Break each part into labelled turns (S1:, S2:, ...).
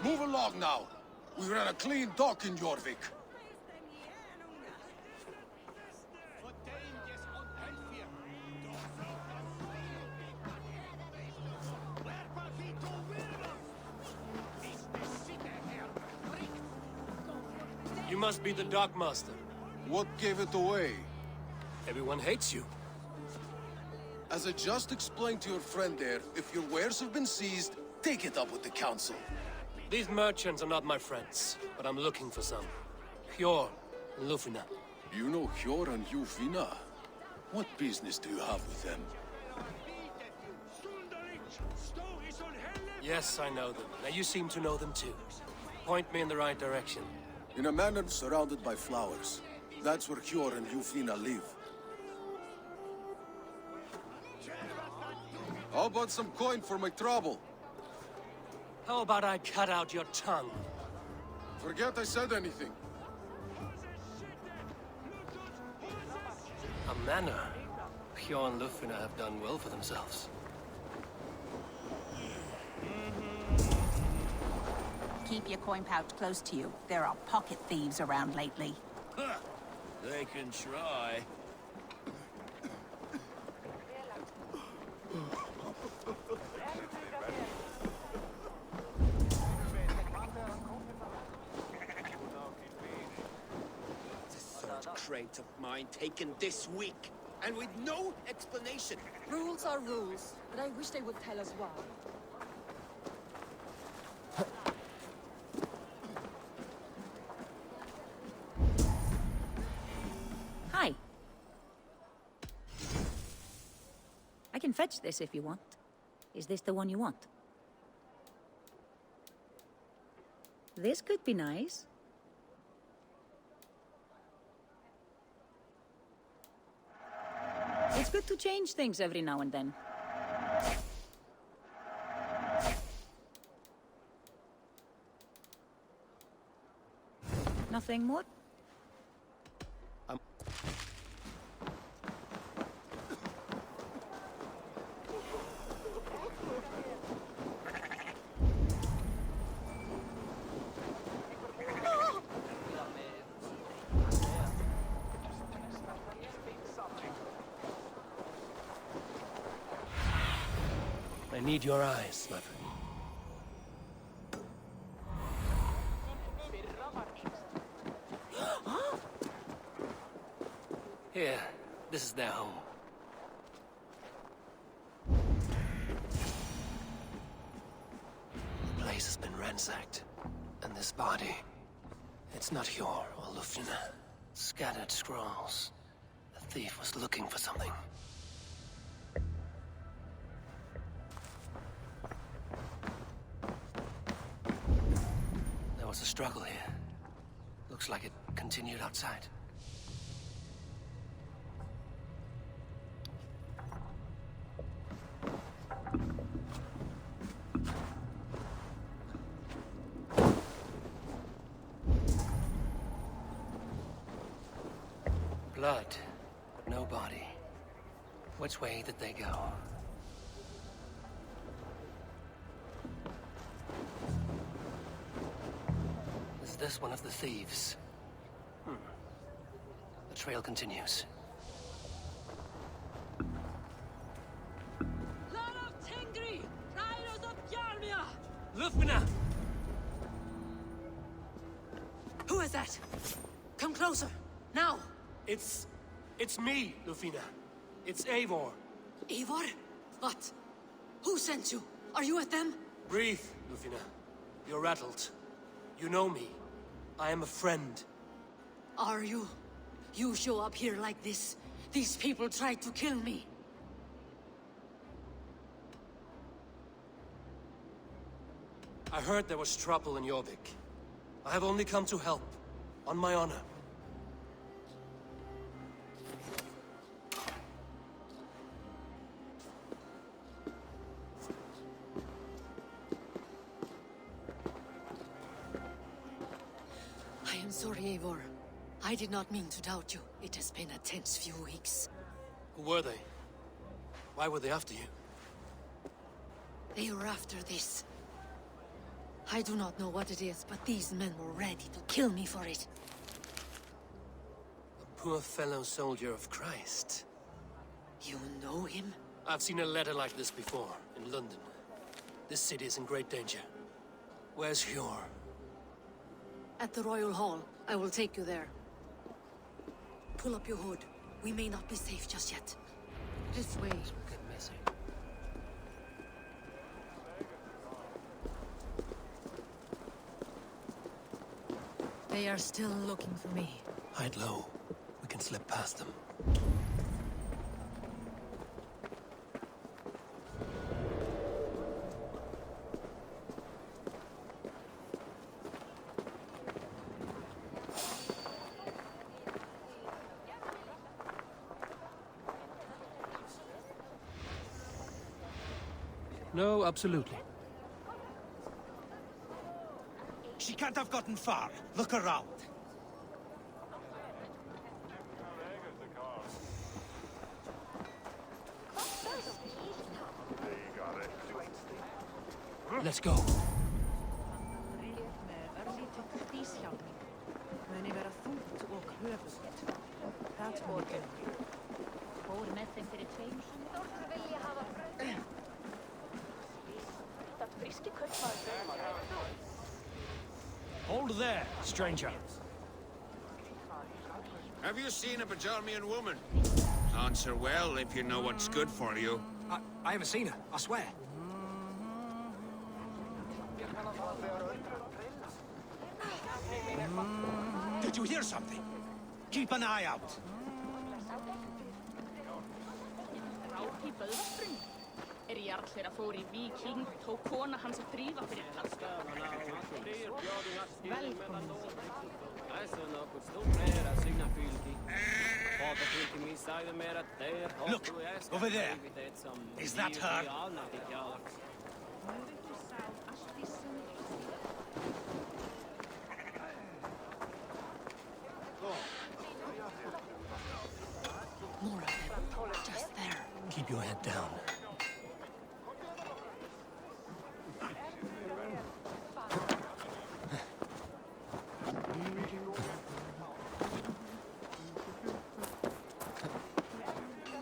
S1: Move along now. We ran a clean dock in Jorvik.
S2: You must be the dockmaster.
S1: What gave it away?
S2: Everyone hates you.
S1: As I just explained to your friend there, if your wares have been seized, take it up with the council.
S2: These merchants are not my friends, but I'm looking for some. Hjor and Lufina.
S1: You know Hjor and Jufina? What business do you have with them?
S2: Yes, I know them. Now you seem to know them too. Point me in the right direction.
S1: In a manor surrounded by flowers. That's where Hjor and Jufina live. How about some coin for my trouble?
S2: How about I cut out your tongue?
S1: Forget I said anything.
S2: A manor. Hjor and Lufina have done well for themselves.
S3: Keep your coin pouch close to you. There are pocket thieves around lately.
S4: They can try. Crate of mine taken this week, and with no explanation.
S5: Rules are rules, but I wish they would tell us why.
S3: Hi. I can fetch this if you want. Is this the one you want? This could be nice. It's good to change things every now and then. Nothing more?
S2: I need your eyes, my friend. Here, this is their home. The place has been ransacked. And this body, it's not Hjor or Lufina. Scattered scrolls. The thief was looking for something. There was a struggle here. Looks like it continued outside. Blood, but no body. Which way did they go? Is this one of the thieves? The trail continues. Lufina!
S5: Who is that? Come closer, now!
S2: It's me, Lufina. It's Eivor.
S5: Eivor? What? Who sent you? Are you with them?
S2: Breathe, Lufina. You're rattled. You know me. I am a friend.
S5: Are you? You show up here like this. These people tried to kill me.
S2: I heard there was trouble in Jorvik. I have only come to help. On my honor.
S5: I am sorry, Eivor. I did not mean to doubt you. It has been a tense few weeks.
S2: Who were they? Why were they after you?
S5: They were after this. I do not know what it is, but these men were ready to kill me for it.
S2: A poor fellow soldier of Christ.
S5: You know him?
S2: I've seen a letter like this before, in London. This city is in great danger. Where's Hjor?
S5: At the Royal Hall. I will take you there. Pull up your hood. We may not be safe just yet. This way.
S2: Get messy.
S5: They are still looking for me.
S2: Hide low. We can slip past them. No, absolutely.
S4: She can't have gotten far. Look around.
S2: Let's go.
S6: Hold there, stranger.
S4: Have you seen a Bajarmian woman? Answer well if you know what's good for you.
S6: I haven't seen her, I swear.
S4: Did you hear something? Keep an eye out.
S7: Ráð í Böðvarsbrunn. Jarl þeirra fór í Víking, tók kona hans að þrífa fyrir Velkomin.
S4: Look, over there. Is that her?
S5: More of them. Just there.
S2: Keep your head down.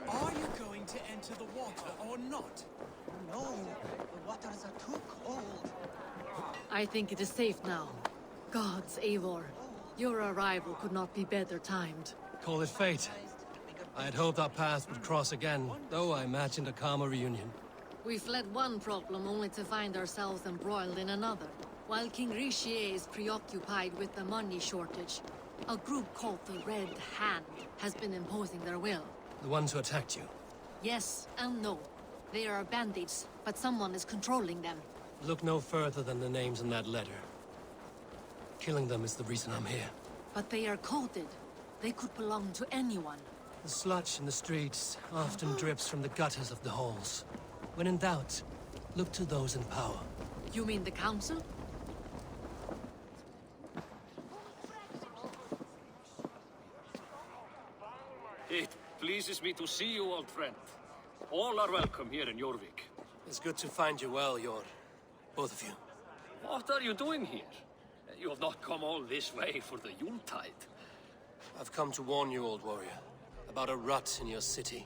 S8: Are you going to enter the water or not?
S9: No, the waters are too cold.
S5: I think it is safe now. Gods, Eivor. Your arrival could not be better timed.
S2: Call it fate. I had hoped our paths would cross again, though I imagined a calmer reunion.
S5: We fled one problem only to find ourselves embroiled in another. While King Richier is preoccupied with the money shortage, a group called the Red Hand has been imposing their will.
S2: The ones who attacked you.
S5: Yes and no. They are bandits, but someone is controlling them.
S2: Look no further than the names in that letter. Killing them is the reason I'm here.
S5: But they are coded. They could belong to anyone.
S2: The sludge in the streets often drips from the gutters of the halls. When in doubt, look to those in power.
S5: You mean the council?
S10: It pleases me to see you, old friend. All are welcome here in Jorvik.
S2: It's good to find you well, Jor. Both of you.
S10: What are you doing here? You have not come all this way for the Yuletide.
S2: I've come to warn you, old warrior, about a rut in your city.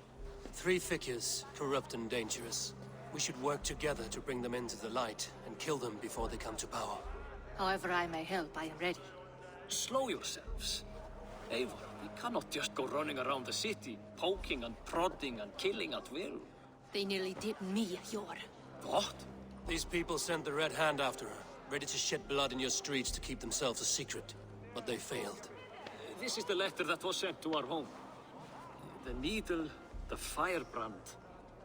S2: 3 figures, corrupt and dangerous. We should work together to bring them into the light and kill them before they come to power.
S5: However I may help, I am ready.
S10: Slow yourselves. Eivor, we cannot just go running around the city, poking and prodding and killing at will.
S5: They nearly did me, Jor.
S10: What?
S2: These people sent the Red Hand after her, ready to shed blood in your streets to keep themselves a secret. But they failed.
S10: This is the letter that was sent to our home. The needle, the Firebrand,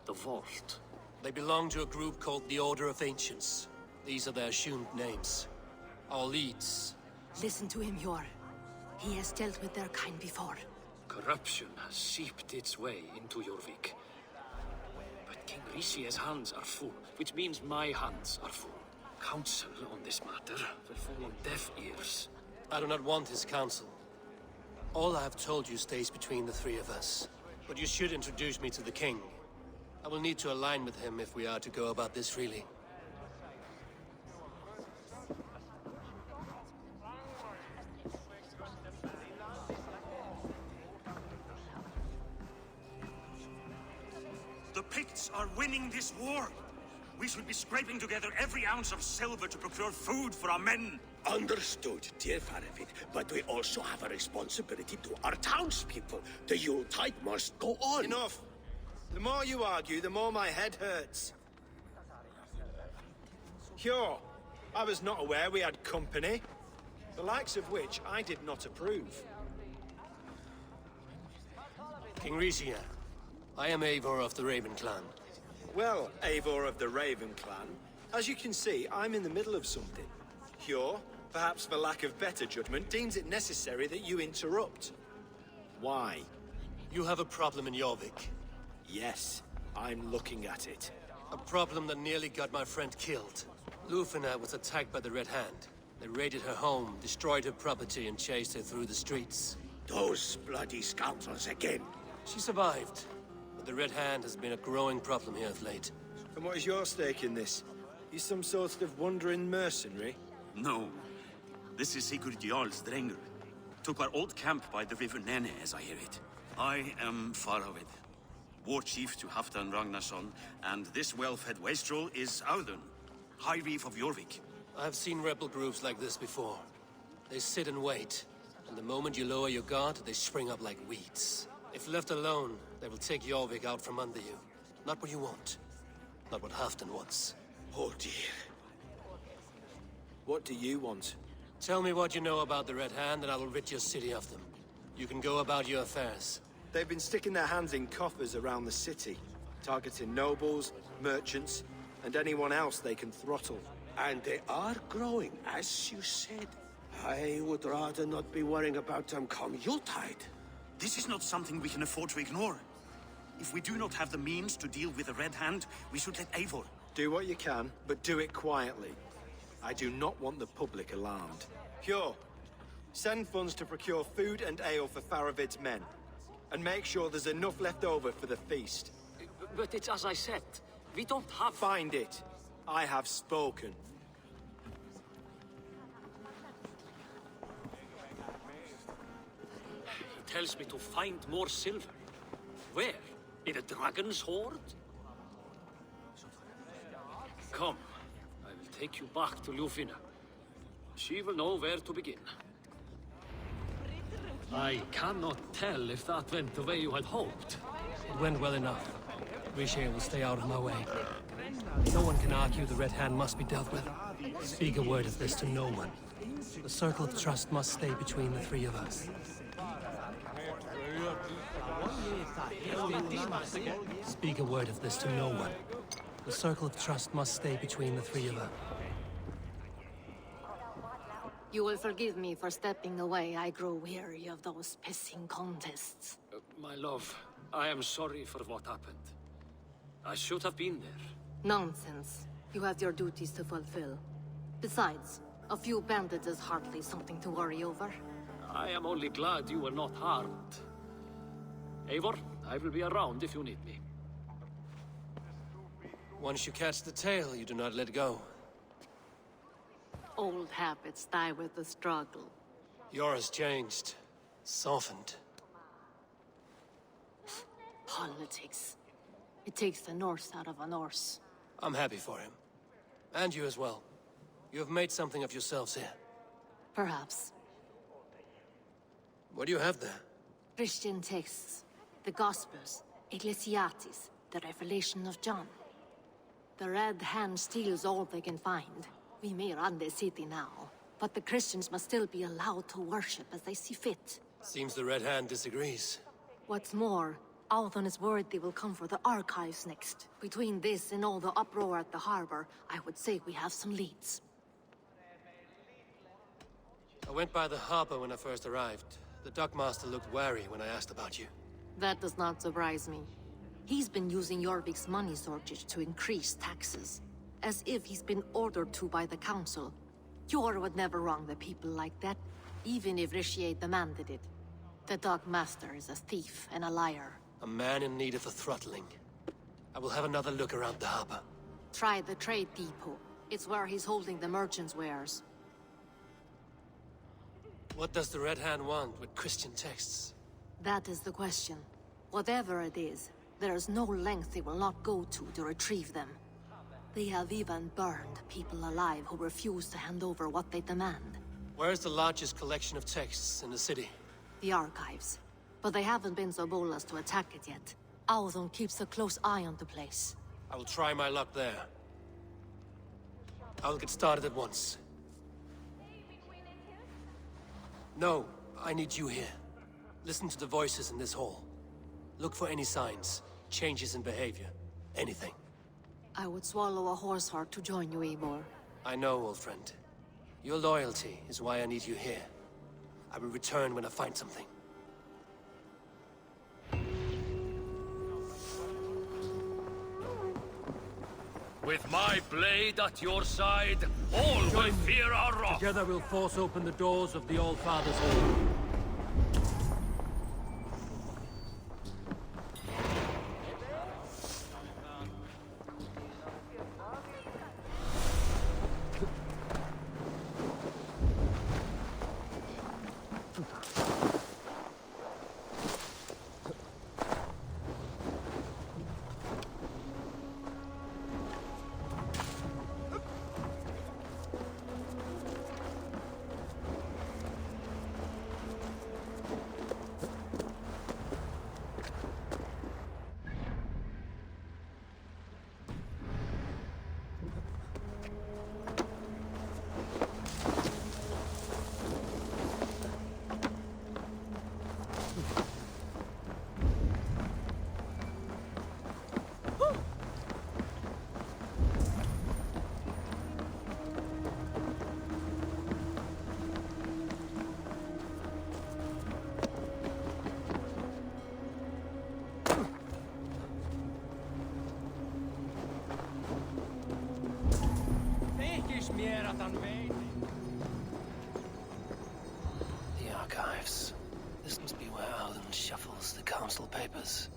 S10: the vault.
S2: They belong to a group called the Order of Ancients. These are their assumed names. Our leads.
S5: Listen to him, Jor. He has dealt with their kind before.
S10: Corruption has seeped its way into Jorvik. But King Richier's hands are full, which means my hands are full. Counsel on this matter will fall on deaf ears.
S2: I do not want his counsel. All I have told you stays between the 3 of us. But you should introduce me to the king. I will need to align with him if we are to go about this freely.
S11: are winning this war. We should be scraping together every ounce of silver to procure food for our men.
S12: Understood, dear Faravit, but we also have a responsibility to our townspeople. The Yuletide must go on.
S13: Enough! The more you argue, the more my head hurts. Sure, I was not aware we had company, the likes of which I did not approve.
S2: King Rishia, I am Eivor of the Raven Clan.
S13: Well, Eivor of the Raven Clan, as you can see, I'm in the middle of something. Hjor, perhaps for lack of better judgment, deems it necessary that you interrupt. Why?
S2: You have a problem in Jorvik.
S13: Yes, I'm looking at it.
S2: A problem that nearly got my friend killed. Lufina was attacked by the Red Hand. They raided her home, destroyed her property, and chased her through the streets.
S12: Those bloody scoundrels again.
S2: She survived, but the Red Hand has been a growing problem here of late.
S13: And what is your stake in this? You some sort of wandering mercenary?
S11: No. This is Sigurd Jarl's Drenger. Took our old camp by the river Nene, as I hear it. I am Faravit, war chief to Halfdan Ragnarsson, and this well-fed wastrel is Audun, High Reef of Jorvik.
S2: I've seen rebel groups like this before. They sit and wait, and the moment you lower your guard, they spring up like weeds. If left alone, they will take Jorvik out from under you. Not what you want. Not what Halfdan wants.
S12: Oh dear.
S13: What do you want?
S2: Tell me what you know about the Red Hand, and I will rid your city of them. You can go about your affairs.
S13: They've been sticking their hands in coffers around the city, targeting nobles, merchants, and anyone else they can throttle.
S12: And they are growing, as you said. I would rather not be worrying about them come Yuletide.
S11: This is not something we can afford to ignore. If we do not have the means to deal with the Red Hand, we should let Eivor.
S13: Do what you can, but do it quietly. I do not want the public alarmed. Hjor, send funds to procure food and ale for Faravid's men. And make sure there's enough left over for the feast.
S10: But it's as I said, we don't have...
S13: Find it. I have spoken.
S10: He tells me to find more silver. Where? In a dragon's hoard? Come, I will take you back to Lufina. She will know where to begin. I cannot tell if that went the way you had hoped.
S2: It went well enough. Rishia will stay out of my way. No one can argue the Red Hand must be dealt with. Speak a word of this to no one. The circle of trust must stay between the three of us. Speak a word of this to no one. The circle of trust must stay between the three of us.
S5: You will forgive me for stepping away. I grow weary of those pissing contests.
S10: My love, I am sorry for what happened. I should have been there.
S5: Nonsense. You have your duties to fulfill. Besides, a few bandits is hardly something to worry over.
S10: I am only glad you were not harmed. Eivor, I will be around if you need me.
S2: Once you catch the tail, you do not let go.
S5: Old habits die with the struggle.
S2: Yours changed. Softened.
S5: Politics. It takes the Norse out of a Norse.
S2: I'm happy for him. And you as well. You have made something of yourselves here.
S5: Perhaps.
S2: What do you have there?
S5: Christian texts. The Gospels. Ecclesiastes. The Revelation of John. The Red Hand steals all they can find. We may run the city now, but the Christians must still be allowed to worship as they see fit.
S2: Seems the Red Hand disagrees.
S5: What's more, Althon is worried they will come for the archives next. Between this and all the uproar at the harbor, I would say we have some leads.
S2: I went by the harbor when I first arrived. The dockmaster looked wary when I asked about you.
S5: That does not surprise me. He's been using Jorvik's money shortage to increase taxes. As if he's been ordered to by the council. Hjor would never wrong the people like that, even if Rishia demanded it. The dockmaster is a thief and a liar.
S2: A man in need of a throttling. I will have another look around the harbor.
S5: Try the trade depot. It's where he's holding the merchants' wares.
S2: What does the Red Hand want with Christian texts?
S5: That is the question. Whatever it is, There's no length they will not go to retrieve them. They have even burned people alive who refuse to hand over what they demand.
S2: Where's the largest collection of texts in the city?
S5: The archives. But they haven't been so bold as to attack it yet. Audun keeps a close eye on the place.
S2: I will try my luck there. I'll get started at once. No, I need you here. Listen to the voices in this hall. Look for any signs, changes in behavior, anything.
S5: I would swallow a horse heart to join you, Eivor.
S2: I know, old friend. Your loyalty is why I need you here. I will return when I find something.
S10: With my blade at your side, all will fear our wrath.
S2: Together we'll force open the doors of the All-Father's Hall. The archives. This must be where Audun shuffles the council papers.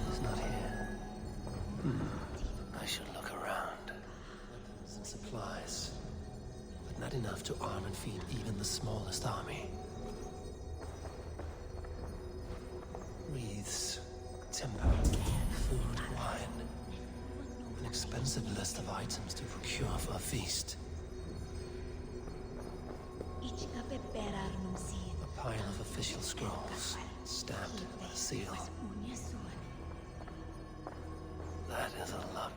S2: He's not here. I should look around. Weapons and supplies. But not enough to arm and feed even the smallest army. Wreaths, timber, food, wine. An expensive list of items to procure for a feast. A pile of official scrolls, stamped with a seal. That is a lot.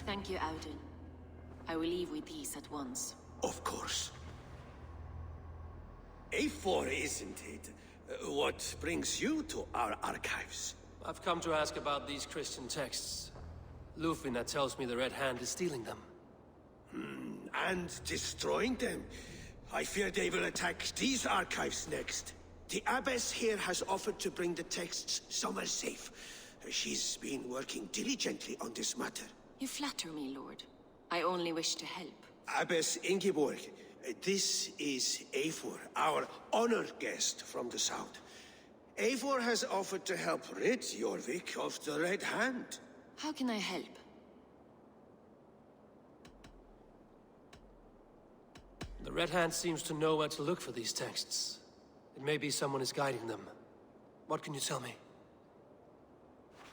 S14: Thank you, Audun. I will leave with these at once.
S12: Of course. A4, isn't it? What brings you to our archives?
S2: I've come to ask about these Christian texts. Lufina tells me the Red Hand is stealing them.
S12: And destroying them. I fear they will attack these archives next. The Abbess here has offered to bring the texts somewhere safe. She's been working diligently on this matter.
S14: You flatter me, Lord. I only wish to help.
S12: Abbess Ingeborg, this is Eivor, our honored guest from the south. Eivor has offered to help rid Jorvik of the Red Hand.
S14: How can I help?
S2: The Red Hand seems to know where to look for these texts. It may be someone is guiding them. What can you tell me?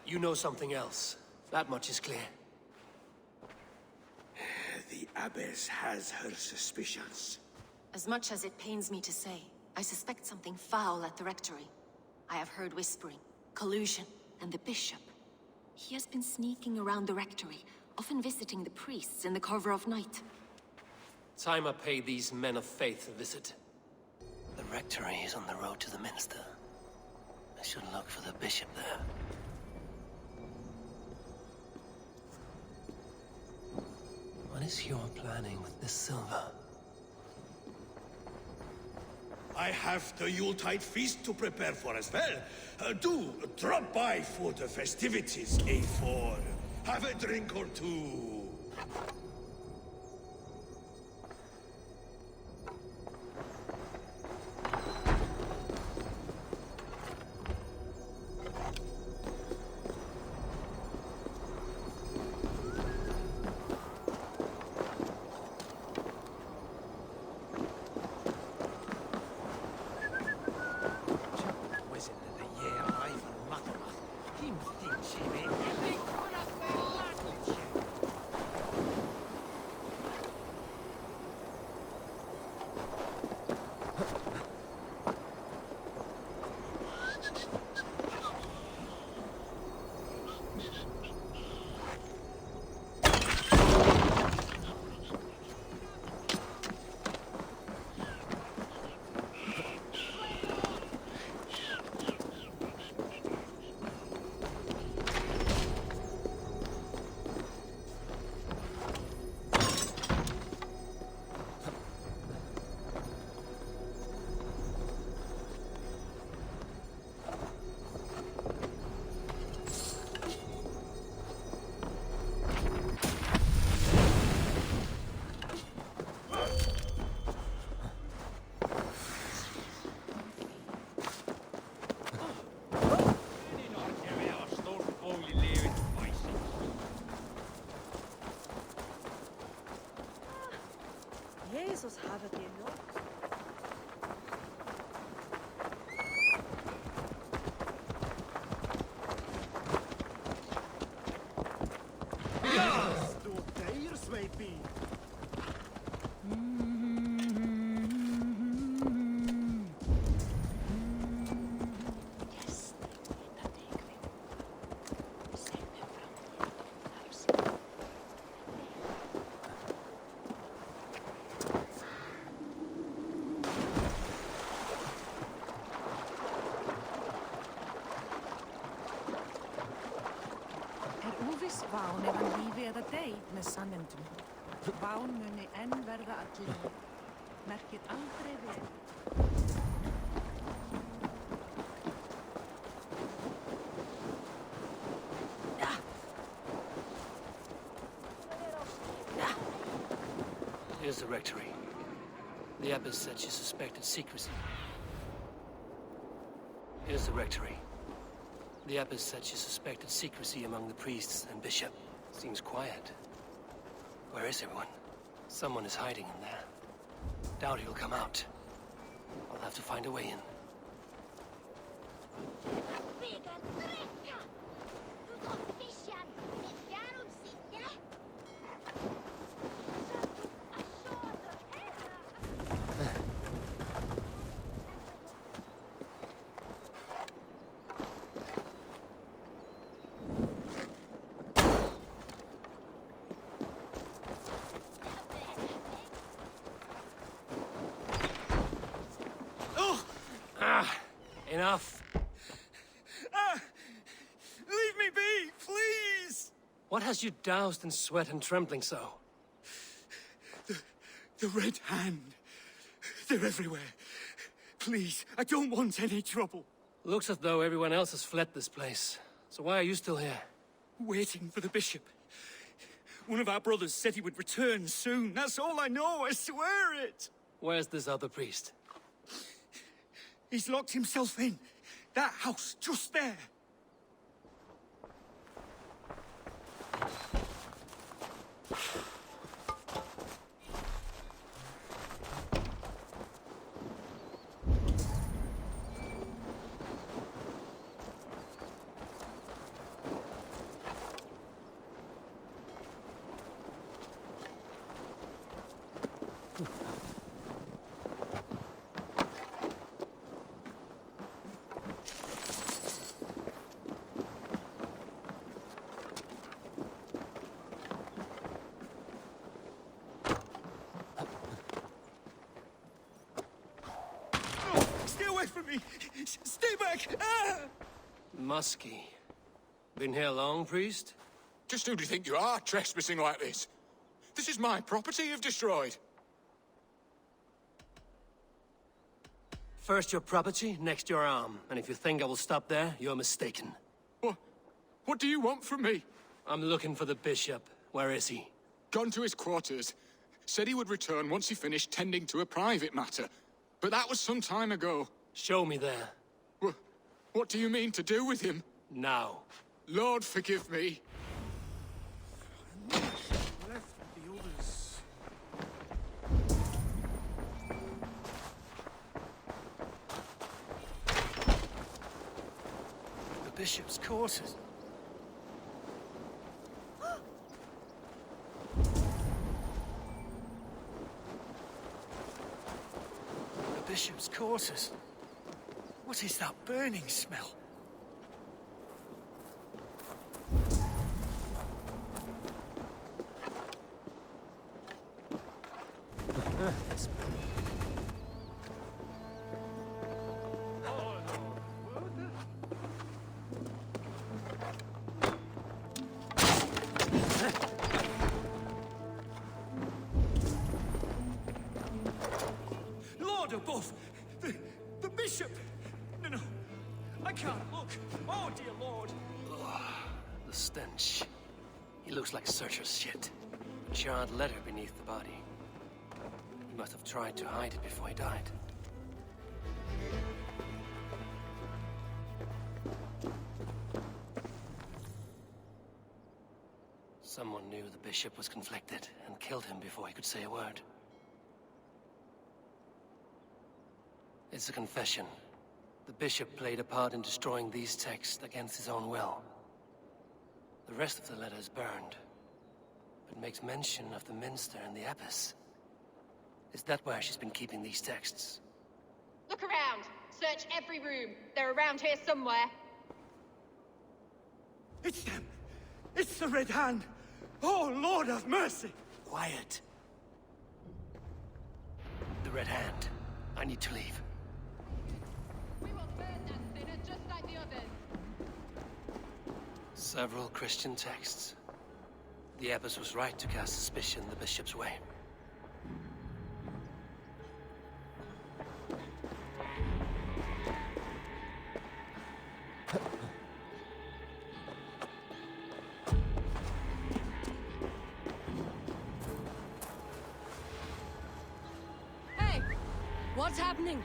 S2: You know something else. That much is clear.
S12: The Abbess has her suspicions.
S14: As much as it pains me to say, I suspect something foul at the Rectory. I have heard whispering, collusion, and the Bishop. He has been sneaking around the Rectory, often visiting the priests in the cover of night.
S2: Time I pay these men of faith a visit. The Rectory is on the road to the Minster. I should look for the Bishop there. What is your planning with this silver?
S12: I have the Yuletide feast to prepare for as well. Do drop by for the festivities, A4. Have a drink or two.
S5: Jesus have it in you.
S15: Ván ef hann lífi eða dey með sannindum. Ván muni enn verða allir. Merkir aldrei vel.
S2: Here's the rectory. The abbess said she suspected secrecy. Here's the rectory. The abbess said she suspected secrecy among the priests and bishop. Seems quiet. Where is everyone? Someone is hiding in there. Doubt he'll come out. I'll have to find a way in. Enough.
S6: Leave me be, please!
S2: What has you doused in sweat and trembling so?
S6: The Red Hand. They're everywhere. Please, I don't want any trouble.
S2: Looks as though everyone else has fled this place. So why are you still here?
S6: Waiting for the bishop. One of our brothers said he would return soon. That's all I know, I swear it!
S2: Where's this other priest?
S6: He's locked himself in. That house, just there. Away from me! Stay back! Ah!
S2: Muskie. Been here long, priest?
S16: Just who do you think you are, trespassing like this? This is my property you've destroyed.
S2: First your property, next your arm. And if you think I will stop there, you're mistaken.
S16: What do you want from me?
S2: I'm looking for the bishop. Where is he?
S16: Gone to his quarters. Said he would return once he finished tending to a private matter. But that was some time ago.
S2: Show me there.
S16: What do you mean to do with him?
S2: Now.
S16: Lord, forgive me.
S6: Left the others.
S2: The bishop's quarters. The bishop's quarters.
S6: What is that burning smell? Lord above! The bishop! No, I can't look. Oh, dear Lord.
S2: Ugh, the stench. He looks like Searcher's shit. A charred letter beneath the body. He must have tried to hide it before he died. Someone knew the bishop was conflicted and killed him before he could say a word. It's a confession. The bishop played a part in destroying these texts against his own will. The rest of the letter is burned, but makes mention of the minster and the abbess. Is that where she's been keeping these texts?
S17: Look around. Search every room. They're around here somewhere.
S6: It's them! It's the Red Hand! Oh, Lord have mercy!
S2: Quiet. The Red Hand. I need to leave.
S17: We will burn that sinner just like the others.
S2: Several Christian texts. The abbess was right to cast suspicion the bishop's way.
S5: Hey! What's happening?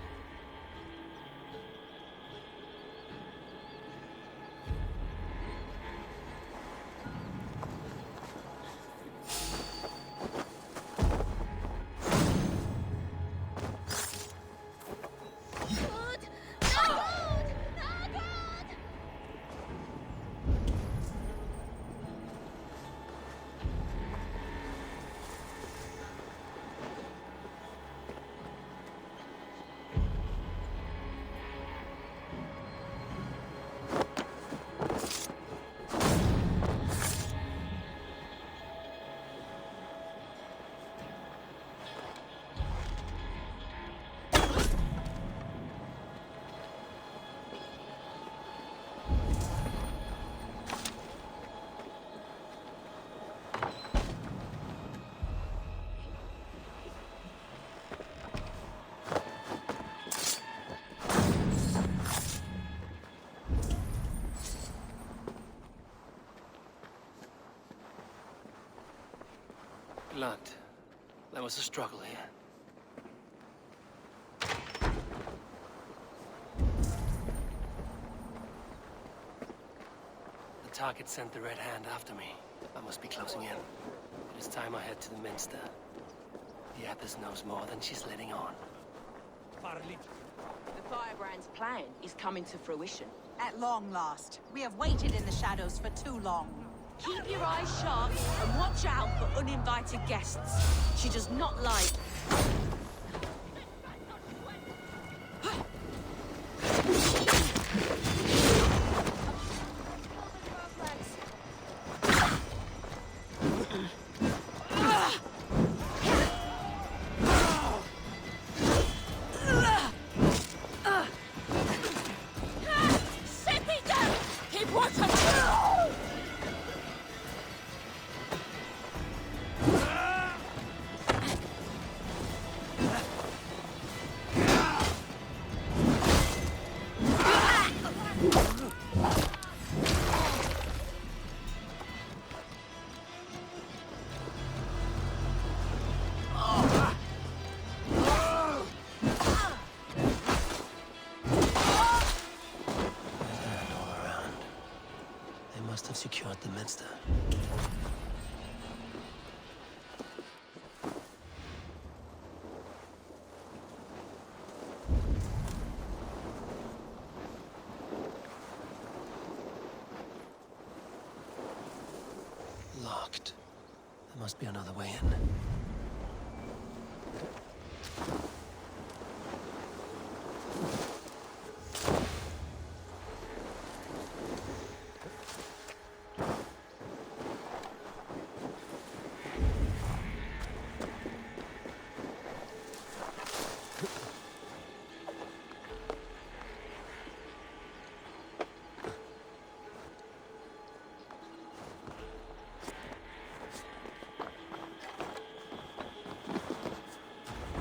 S2: Locked. There was a struggle here. The target sent the Red Hand after me. I must be closing in. It is time I head to the Minster. The abbess knows more than she's letting on.
S18: The Firebrand's plan is coming to fruition.
S3: At long last. We have waited in the shadows for too long.
S18: Keep your eyes sharp and watch out for uninvited guests. She does not like...
S2: Must have secured the Minster. Locked. There must be another way in.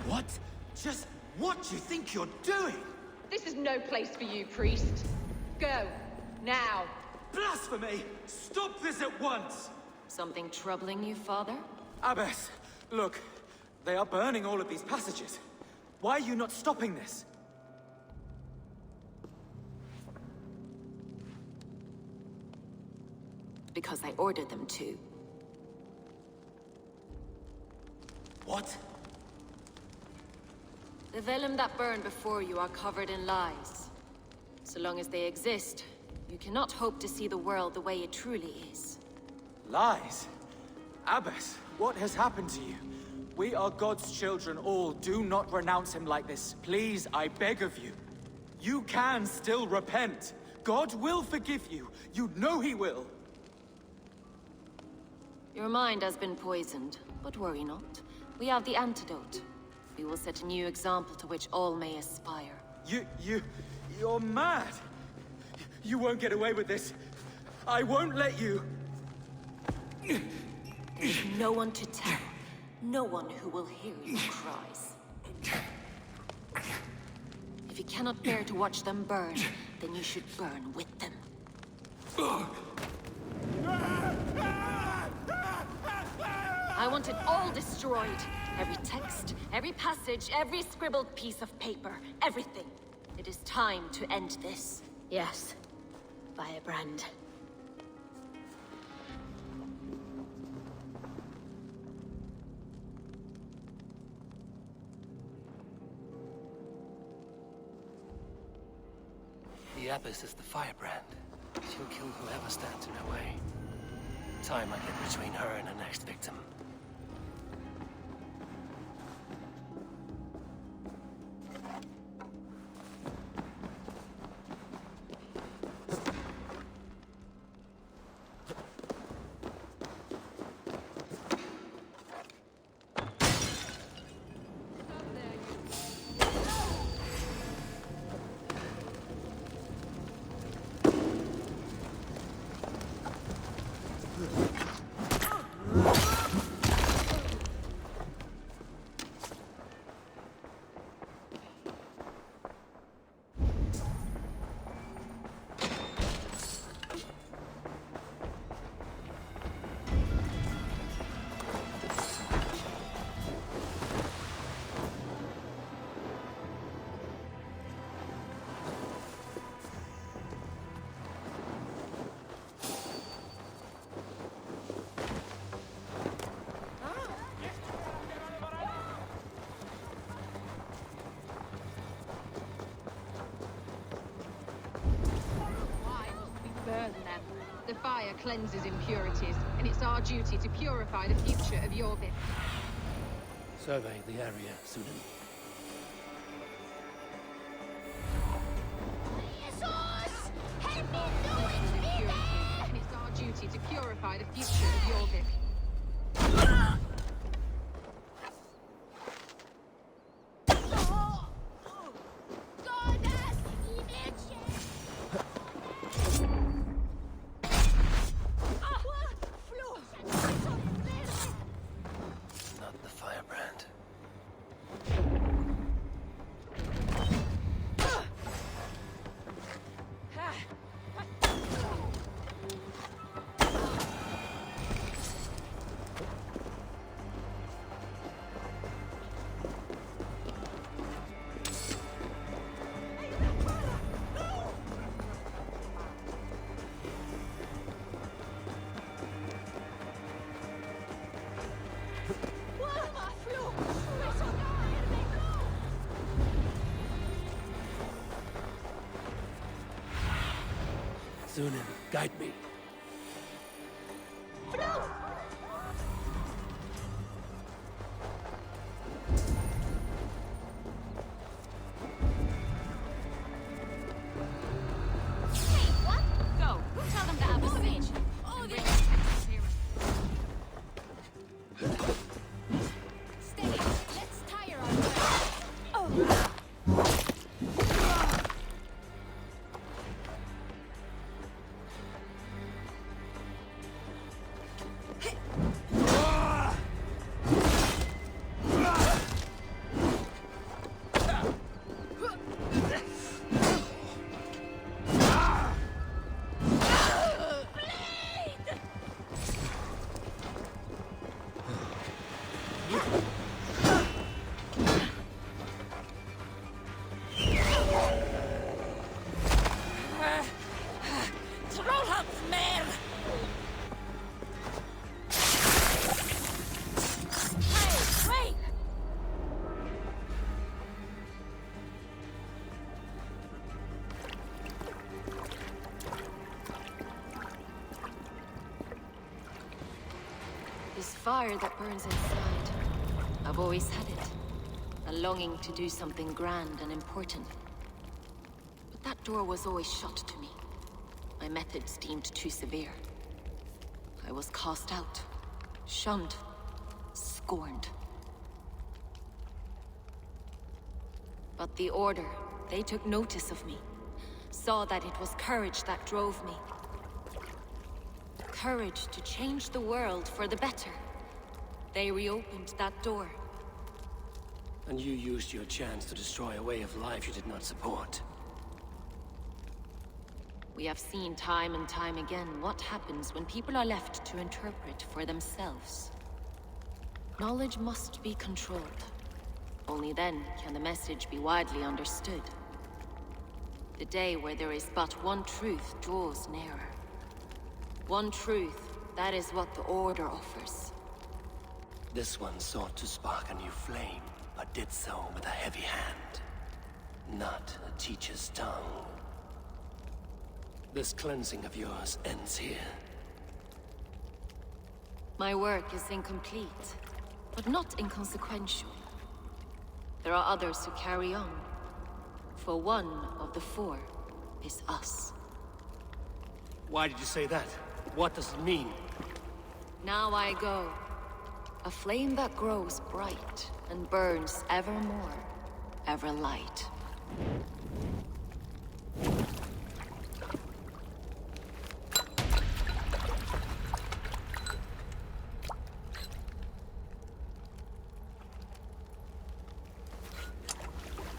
S8: What? Just what do you think you're doing?
S17: This is no place for you, priest. Go. Now.
S8: Blasphemy! Stop this at once!
S14: Something troubling you, Father?
S6: Abbess, look. They are burning all of these passages. Why are you not stopping this?
S14: Because I ordered them to.
S8: What?
S14: The vellum that burned before you are covered in lies. So long as they exist, you cannot hope to see the world the way it truly is.
S19: Lies? Abbess, what has happened to you? We are God's children all. Do not renounce him like this. Please, I beg of you. You can still repent. God will forgive you. You know he will.
S14: Your mind has been poisoned, but worry not. We have the antidote. We will set a new example to which all may aspire.
S19: You're mad. You won't get away with this. I won't let you.
S14: There's no one to tell. No one who will hear your cries. If you cannot bear to watch them burn, then you should burn with them. I want it all destroyed. Every text, every passage, every scribbled piece of paper, everything. It is time to end this.
S5: Yes, Firebrand.
S2: The Abbess is the Firebrand. She'll kill whoever stands in her way. Time I get between her and her next victim.
S17: The fire cleanses impurities, and it's our duty to purify the future of Jorvik.
S2: Survey the area, Sudan.
S17: Help me do it! And it's our duty to purify the future of Jorvik.
S2: Sunan, guide me.
S14: This fire that burns inside. I've always had it. A longing to do something grand and important. But that door was always shut to me. My methods deemed too severe. I was cast out, shunned, scorned. But the Order, they took notice of me. Saw that it was courage that drove me. Courage to change the world for the better. They reopened that door.
S2: And you used your chance to destroy a way of life you did not support.
S14: We have seen time and time again what happens when people are left to interpret for themselves. Knowledge must be controlled. Only then can the message be widely understood. The day where there is but one truth draws nearer. One truth, that is what the Order offers.
S2: This one sought to spark a new flame, but did so with a heavy hand. Not a teacher's tongue. This cleansing of yours ends here.
S14: My work is incomplete, but not inconsequential. There are others who carry on. For one of the four is us.
S2: Why did you say that? What does it mean?
S14: Now I go. A flame that grows bright and burns ever more, ever light.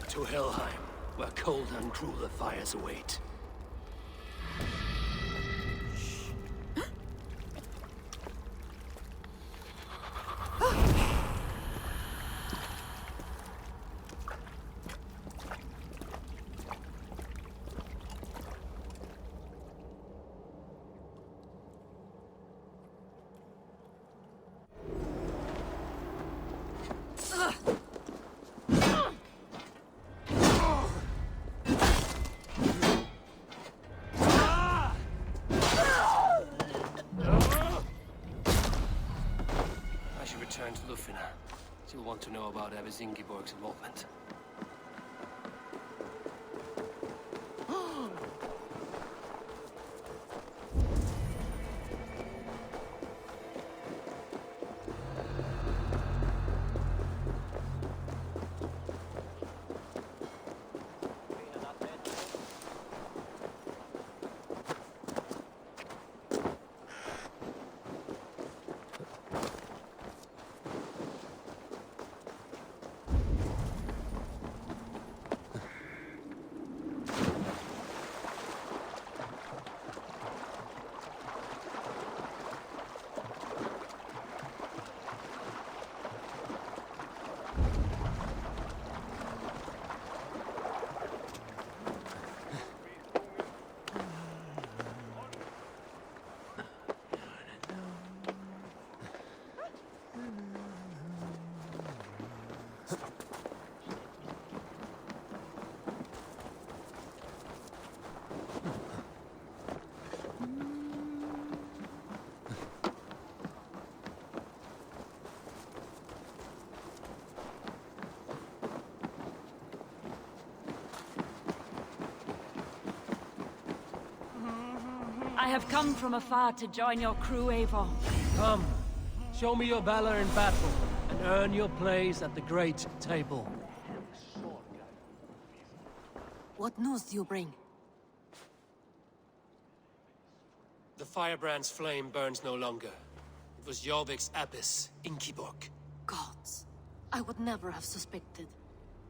S2: To Helheim, where cold and crueler fires await. Return to Lufina. She'll want to know about Abbess Ingeborg's involvement.
S18: I have come from afar to join your crew, Eivor.
S2: Come, show me your valor in battle, and earn your place at the great table.
S14: What news do you bring?
S2: The Firebrand's flame burns no longer. It was Jorvik's abbess, Ingeborg.
S14: Gods, I would never have suspected.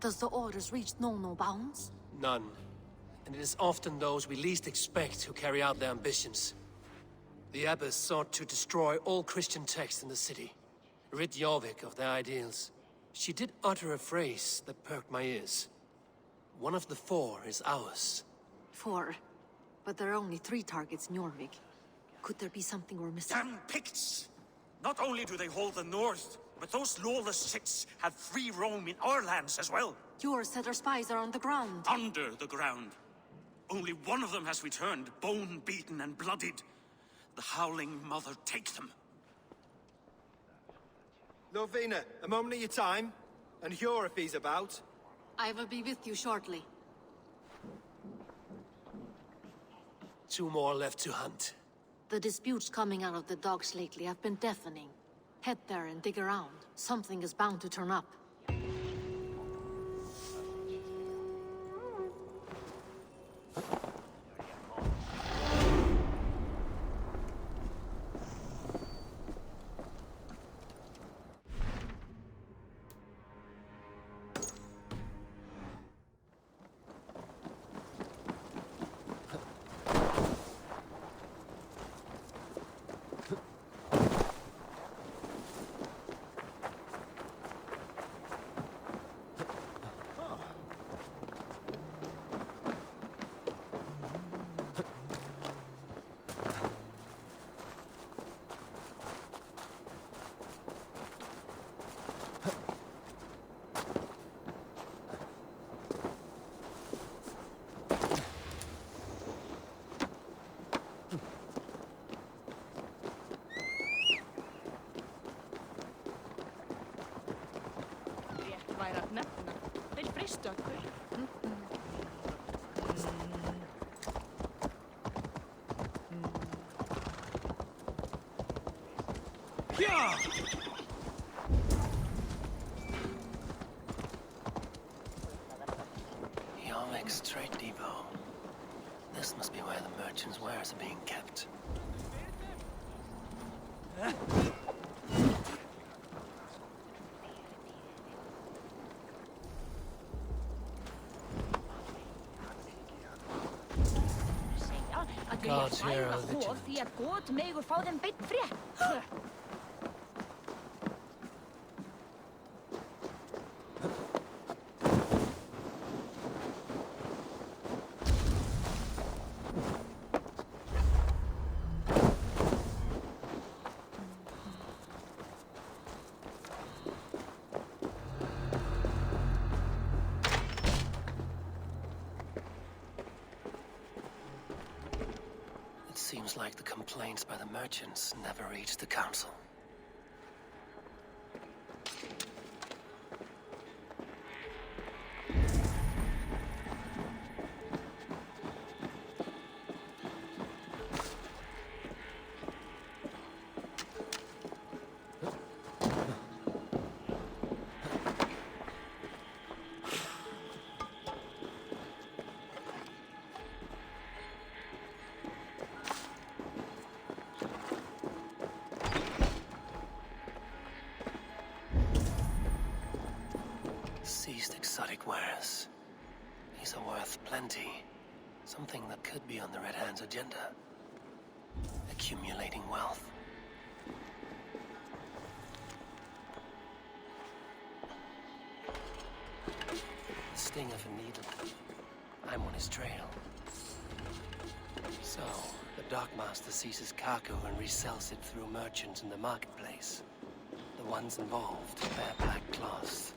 S14: Does the Order's reach know no bounds?
S2: None. And it is often those we least expect who carry out their ambitions. The abbess sought to destroy all Christian texts in the city, rid Jorvik of their ideals. She did utter a phrase that perked my ears. One of the four is ours.
S14: 4? But there are only 3 targets in Jorvik. Could there be something we're missing?
S11: Damn Picts! Not only do they hold the north, but those lawless shits have free roam in our lands as well.
S14: Yours said our spies are on the ground.
S11: Under the ground. Only one of them has returned, bone-beaten and bloodied. The Howling Mother take them.
S13: Lovina, a moment of your time. And Hjor if he's about.
S5: I will be with you shortly.
S2: 2 more left to hunt.
S5: The disputes coming out of the docks lately have been deafening. Head there and dig around. Something is bound to turn up.
S7: Væri að nefna. Þeir fristu okkur.
S2: Yarmic's trade depot. This must be where the merchants' wares are being kept.
S7: Guards here are vigilant. Því að gott megur fá þeim beinn frétt.
S2: Seems like the complaints by the merchants never reached the council. Seized exotic wares. These are worth plenty. Something that could be on the Red Hand's agenda. Accumulating wealth. The sting of a needle. I'm on his trail. So, the dockmaster seizes cargo and resells it through merchants in the marketplace. The ones involved wear black cloths.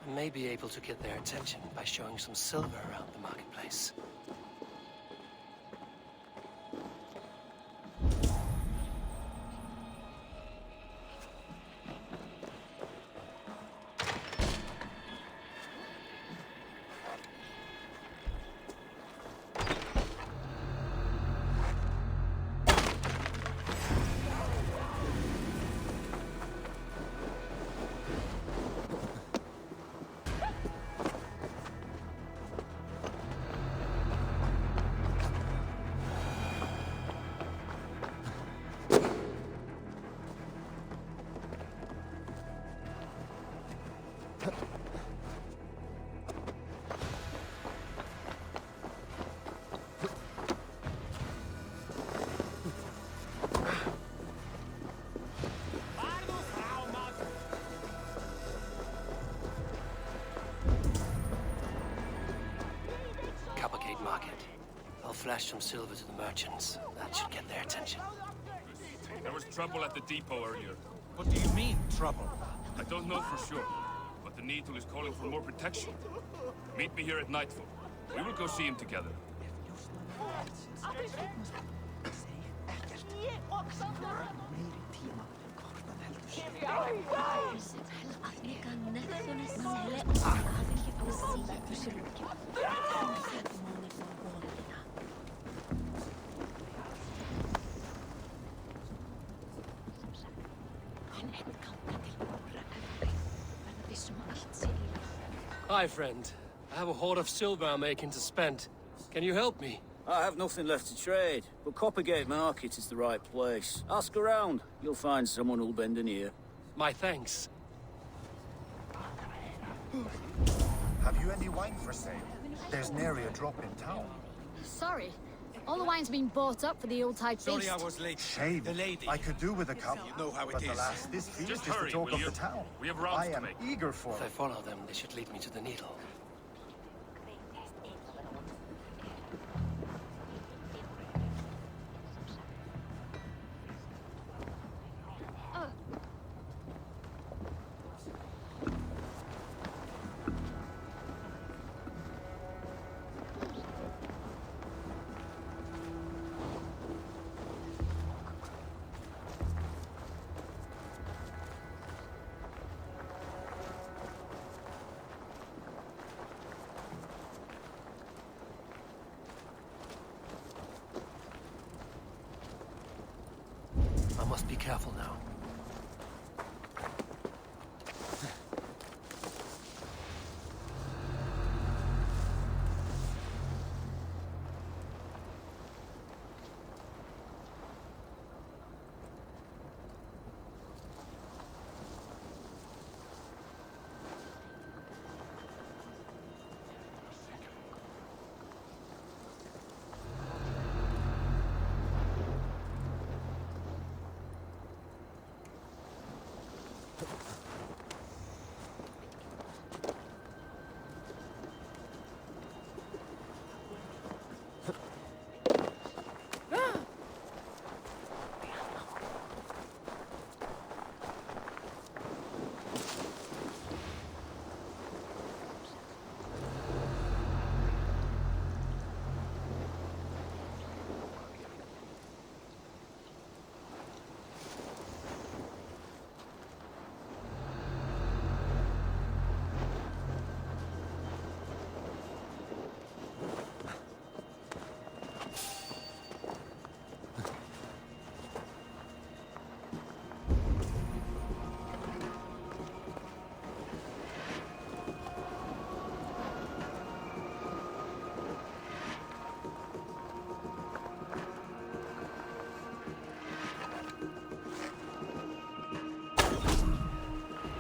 S2: I may be able to get their attention by showing some silver around the marketplace. I'll flash some silver to the merchants. That should get their attention.
S20: There was trouble at the depot earlier.
S8: What do you mean, trouble?
S20: I don't know for sure, but the Needle is calling for more protection. Meet me here at nightfall. We will go see him together.
S2: Hi, friend. I have a hoard of silver I'm making to spend. Can you help me?
S21: I have nothing left to trade, but Coppergate Market is the right place. Ask around. You'll find someone who'll bend an ear.
S2: My thanks.
S22: Have you any wine for sale? There's nary a drop in town.
S23: Sorry. All the wine's been bought up for the Yuletide feast.
S22: Sorry I was late. Shame. The lady. I could do with a cup. You know how it is. But alas, this feast
S20: Just
S22: is
S20: hurry,
S22: the talk
S20: will
S22: of
S20: you?
S22: the town.
S20: We have rounds
S22: I
S20: to
S22: am
S20: make.
S22: eager for
S2: If I
S22: it.
S2: follow them, they should lead me to the needle. I must be careful now.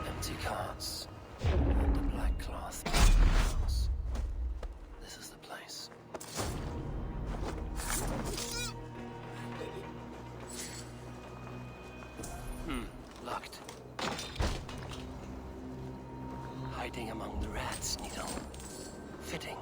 S2: Empty carts and a black cloth house. This is the place. Locked. Hiding among the rats, Needle. Fitting.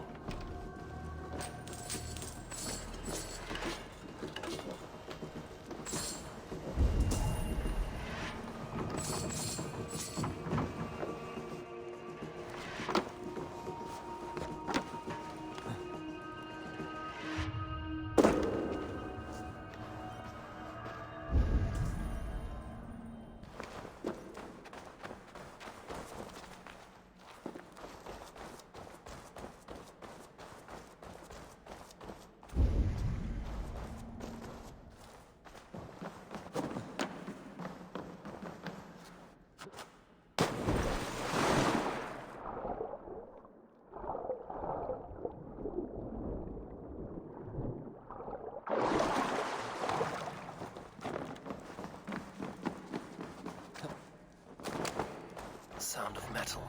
S2: Sound of metal.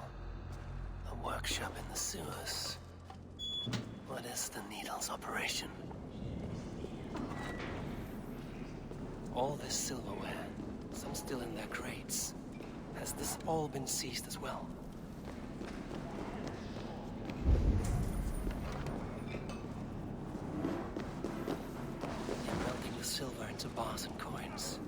S2: A workshop in the sewers. What is the Needle's operation? All this silverware, some still in their crates. Has this all been seized as well? They're melting the silver into bars and coins.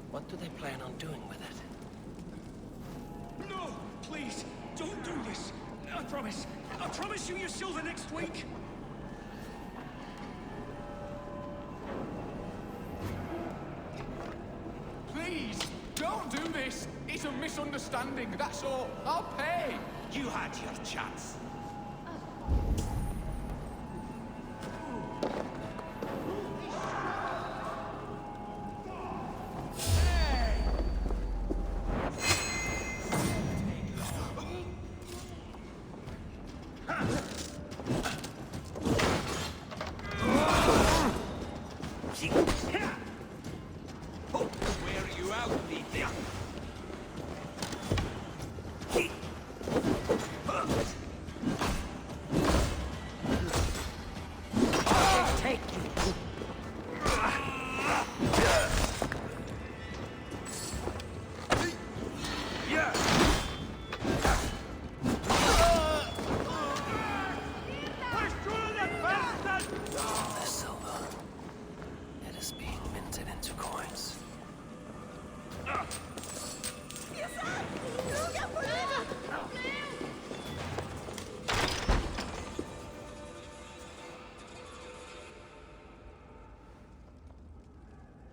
S2: What do they plan on doing with it?
S6: No! Please, don't do this! I promise you your silver next week!
S16: Please, don't do this! It's a misunderstanding, that's all. I'll pay.
S12: You had your chance.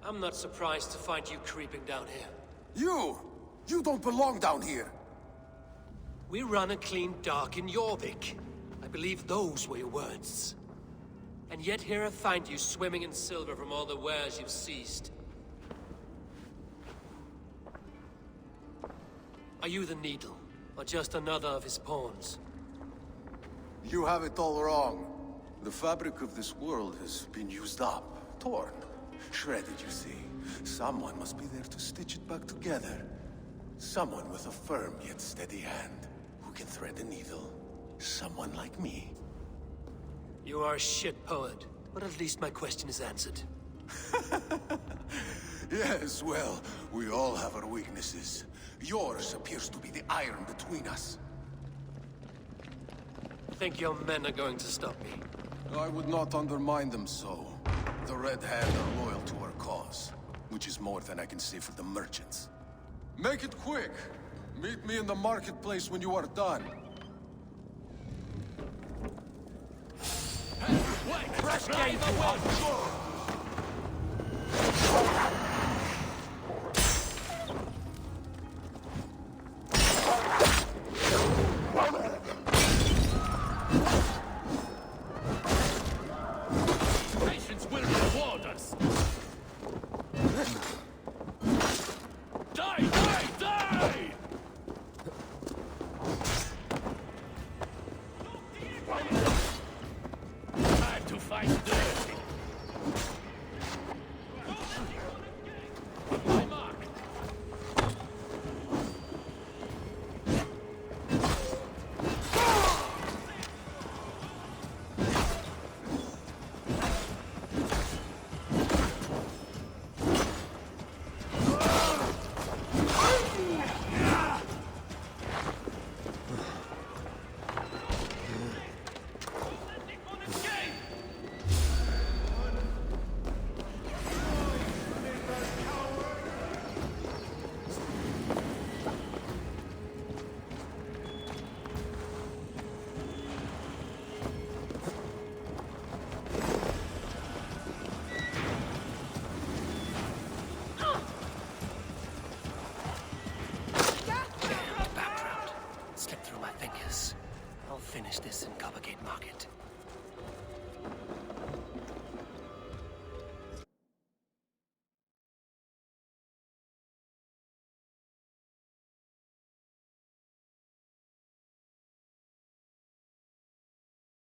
S2: I'm not surprised to find you creeping down here.
S1: You don't belong down here!
S2: We run a clean dock in Jorvik. I believe those were your words. And yet here I find you swimming in silver from all the wares you've seized. Are you the Needle, or just another of his pawns?
S1: You have it all wrong. The fabric of this world has been used up, torn, shredded, you see. Someone must be there to stitch it back together. Someone with a firm yet steady hand, who can thread the needle. Someone like me.
S2: You are a shit poet, but at least my question is answered.
S1: Yes, well, we all have our weaknesses. Yours appears to be the iron between us.
S2: Think your men are going to stop me?
S1: I would not undermine them so. The Red Hand are loyal to our cause, which is more than I can say for the merchants. Make it quick! Meet me in the marketplace when you are done.
S12: Fresh game for one!
S20: Patience will reward us. Die, die, die!